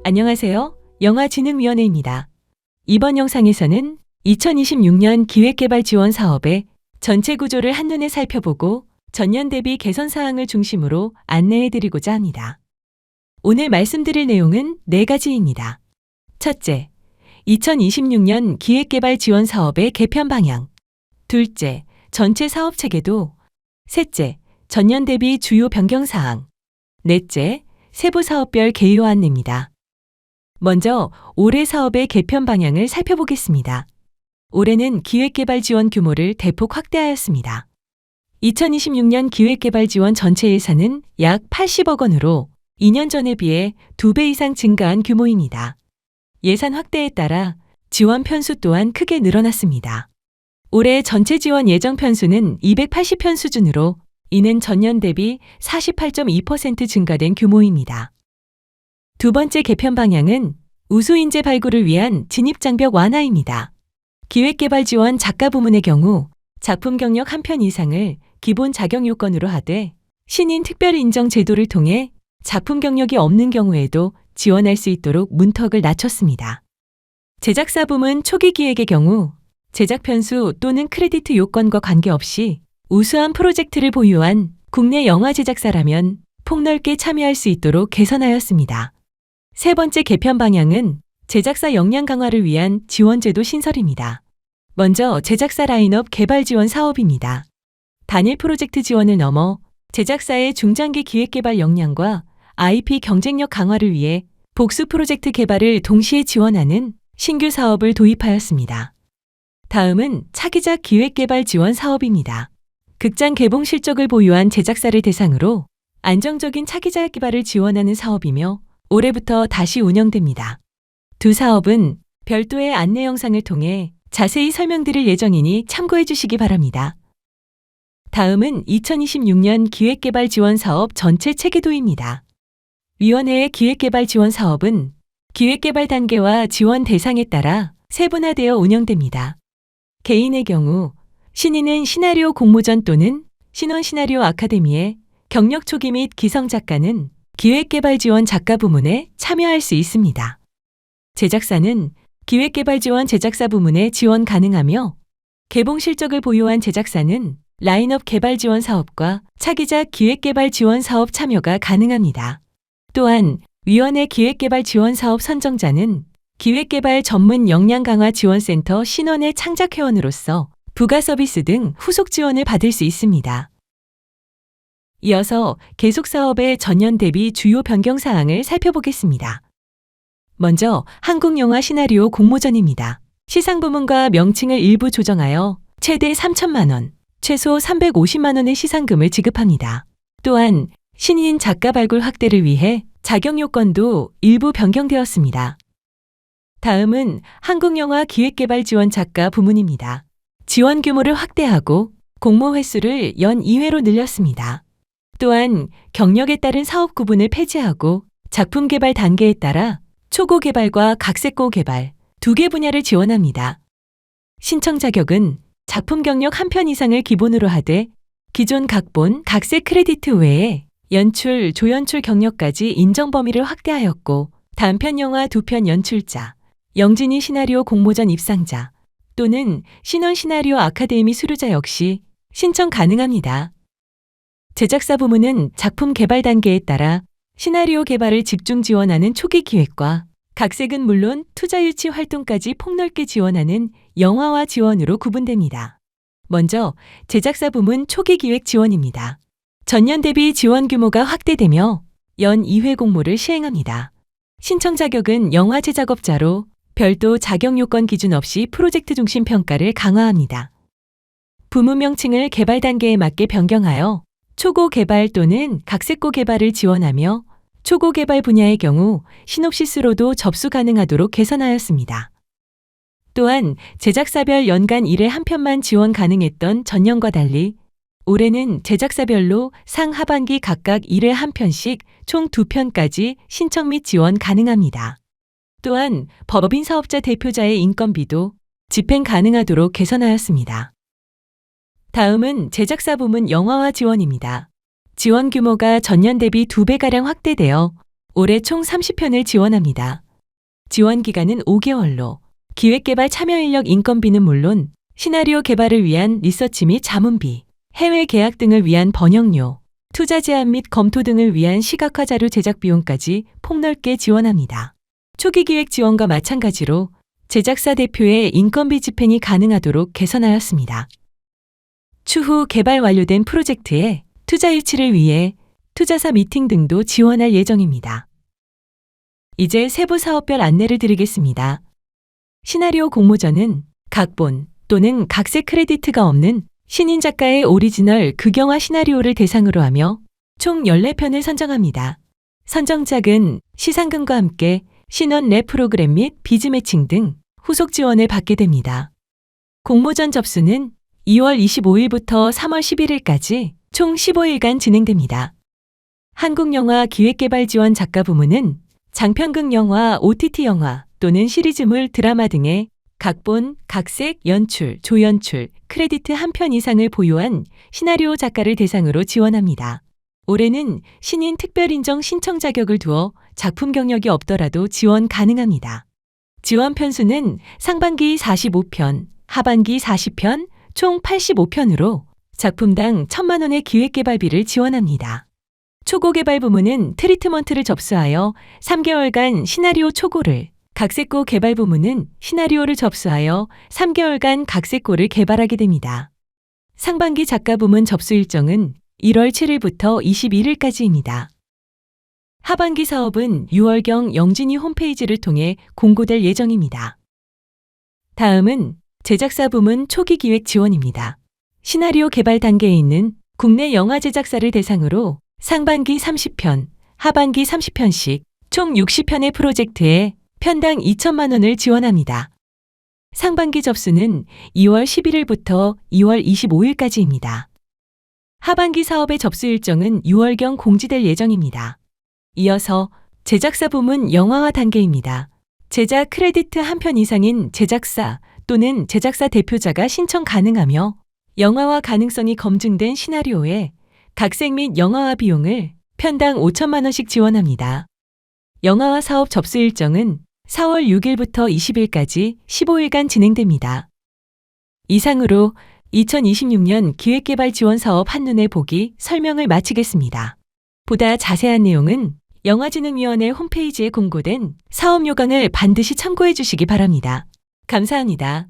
안녕하세요. 영화진흥위원회입니다. 이번 영상에서는 2026년 기획개발 지원 사업의 전체 구조를 한눈에 살펴보고 전년 대비 개선 사항을 중심으로 안내해드리고자 합니다. 오늘 말씀드릴 내용은 4가지입니다. 첫째, 2026년 기획개발 지원 사업의 개편 방향. 둘째, 전체 사업 체계도. 셋째, 전년 대비 주요 변경 사항. 넷째, 세부 사업별 개요 안내입니다. 먼저 올해 사업의 개편 방향을 살펴보겠습니다. 올해는 기획개발 지원 규모를 대폭 확대하였습니다. 2026년 기획개발 지원 전체 예산은 약 80억 원으로 2년 전에 비해 2배 이상 증가한 규모입니다. 예산 확대에 따라 지원 편수 또한 크게 늘어났습니다. 올해 전체 지원 예정 편수는 280편 수준으로 이는 전년 대비 48.2% 증가된 규모입니다. 두 번째 개편 방향은 우수 인재 발굴을 위한 진입장벽 완화입니다. 기획개발 지원 작가 부문의 경우 작품 경력 1편 이상을 기본 자격 요건으로 하되 신인 특별 인정 제도를 통해 작품 경력이 없는 경우에도 지원할 수 있도록 문턱을 낮췄습니다. 제작사 부문 초기 기획의 경우 제작 편수 또는 크레디트 요건과 관계없이 우수한 프로젝트를 보유한 국내 영화 제작사라면 폭넓게 참여할 수 있도록 개선하였습니다. 세 번째 개편 방향은 제작사 역량 강화를 위한 지원제도 신설입니다. 먼저 제작사 라인업 개발 지원 사업입니다. 단일 프로젝트 지원을 넘어 제작사의 중장기 기획개발 역량과 IP 경쟁력 강화를 위해 복수 프로젝트 개발을 동시에 지원하는 신규 사업을 도입하였습니다. 다음은 차기작 기획개발 지원 사업입니다. 극장 개봉 실적을 보유한 제작사를 대상으로 안정적인 차기작 개발을 지원하는 사업이며 올해부터 다시 운영됩니다. 두 사업은 별도의 안내 영상을 통해 자세히 설명드릴 예정이니 참고해 주시기 바랍니다. 다음은 2026년 기획개발 지원 사업 전체 체계도입니다. 위원회의 기획개발 지원 사업은 기획개발 단계와 지원 대상에 따라 세분화되어 운영됩니다. 개인의 경우 신인은 시나리오 공모전 또는 신원 시나리오 아카데미에 경력 초기 및 기성 작가는 기획개발 지원 작가 부문에 참여할 수 있습니다. 제작사는 기획개발 지원 제작사 부문에 지원 가능하며 개봉 실적을 보유한 제작사는 라인업 개발 지원 사업과 차기작 기획개발 지원 사업 참여가 가능합니다. 또한 위원회 기획개발 지원 사업 선정자는 기획개발 전문 역량 강화 지원센터 신원의 창작 회원으로서 부가 서비스 등 후속 지원을 받을 수 있습니다. 이어서 계속 사업의 전년 대비 주요 변경 사항을 살펴보겠습니다. 먼저 한국영화 시나리오 공모전입니다. 시상 부문과 명칭을 일부 조정하여 최대 3천만 원, 최소 350만 원의 시상금을 지급합니다. 또한 신인 작가 발굴 확대를 위해 자격 요건도 일부 변경되었습니다. 다음은 한국영화 기획개발 지원 작가 부문입니다. 지원 규모를 확대하고 공모 횟수를 연 2회로 늘렸습니다. 또한 경력에 따른 사업 구분을 폐지하고 작품 개발 단계에 따라 초고 개발과 각색고 개발 2개 분야를 지원합니다. 신청 자격은 작품 경력 1편 이상을 기본으로 하되 기존 각본, 각색 크레디트 외에 연출, 조연출 경력까지 인정 범위를 확대하였고 단편 영화 2편 연출자, 영진이 시나리오 공모전 입상자 또는 신원 시나리오 아카데미 수료자 역시 신청 가능합니다. 제작사 부문은 작품 개발 단계에 따라 시나리오 개발을 집중 지원하는 초기 기획과 각색은 물론 투자 유치 활동까지 폭넓게 지원하는 영화화 지원으로 구분됩니다. 먼저 제작사 부문 초기 기획 지원입니다. 전년 대비 지원 규모가 확대되며 연 2회 공모를 시행합니다. 신청 자격은 영화 제작업자로 별도 자격 요건 기준 없이 프로젝트 중심 평가를 강화합니다. 부문 명칭을 개발 단계에 맞게 변경하여 초고 개발 또는 각색고 개발을 지원하며 초고 개발 분야의 경우 시놉시스로도 접수 가능하도록 개선하였습니다. 또한 제작사별 연간 1회 1편만 지원 가능했던 전년과 달리 올해는 제작사별로 상 하반기 각각 1회 1편씩 총 2편까지 신청 및 지원 가능합니다. 또한 법인 사업자 대표자의 인건비도 집행 가능하도록 개선하였습니다. 다음은 제작사 부문 영화화 지원입니다. 지원 규모가 전년 대비 2배가량 확대되어 올해 총 30편을 지원합니다. 지원 기간은 5개월로 기획개발 참여인력 인건비는 물론 시나리오 개발을 위한 리서치 및 자문비, 해외 계약 등을 위한 번역료, 투자 제안 및 검토 등을 위한 시각화 자료 제작 비용까지 폭넓게 지원합니다. 초기 기획 지원과 마찬가지로 제작사 대표의 인건비 집행이 가능하도록 개선하였습니다. 추후 개발 완료된 프로젝트의 투자 유치를 위해 투자사 미팅 등도 지원할 예정입니다. 이제 세부 사업별 안내를 드리겠습니다. 시나리오 공모전은 각본 또는 각색 크레디트가 없는 신인 작가의 오리지널 극영화 시나리오를 대상으로 하며 총 14편을 선정합니다. 선정작은 시상금과 함께 신원 랩 프로그램 및 비즈 매칭 등 후속 지원을 받게 됩니다. 공모전 접수는 2월 25일부터 3월 11일까지 총 15일간 진행됩니다. 한국영화 기획개발지원 작가 부문은 장편극 영화, OTT 영화 또는 시리즈물, 드라마 등의 각본, 각색, 연출, 조연출, 크레디트 1편 이상을 보유한 시나리오 작가를 대상으로 지원합니다. 올해는 신인 특별인정 신청 자격을 두어 작품 경력이 없더라도 지원 가능합니다. 지원 편수는 상반기 45편, 하반기 40편, 총 85편으로 작품당 1,000만 원의 기획개발비를 지원합니다. 초고 개발 부문은 트리트먼트를 접수하여 3개월간 시나리오 초고를, 각색고 개발 부문은 시나리오를 접수하여 3개월간 각색고를 개발하게 됩니다. 상반기 작가 부문 접수 일정은 1월 7일부터 21일까지입니다. 하반기 사업은 6월경 영진이 홈페이지를 통해 공고될 예정입니다. 다음은 제작사 부문 초기 기획 지원입니다. 시나리오 개발 단계에 있는 국내 영화 제작사를 대상으로 상반기 30편, 하반기 30편씩 총 60편의 프로젝트에 편당 2,000만 원을 지원합니다. 상반기 접수는 2월 11일부터 2월 25일까지입니다. 하반기 사업의 접수 일정은 6월경 공지될 예정입니다. 이어서 제작사 부문 영화화 단계입니다. 제작 크레디트 1편 이상인 제작사 또는 제작사 대표자가 신청 가능하며 영화화 가능성이 검증된 시나리오에 각색 및 영화화 비용을 편당 5,000만 원씩 지원합니다. 영화화 사업 접수 일정은 4월 6일부터 20일까지 15일간 진행됩니다. 이상으로 2026년 기획개발 지원 사업 한눈에 보기 설명을 마치겠습니다. 보다 자세한 내용은 영화진흥위원회 홈페이지에 공고된 사업 요강을 반드시 참고해 주시기 바랍니다. 감사합니다.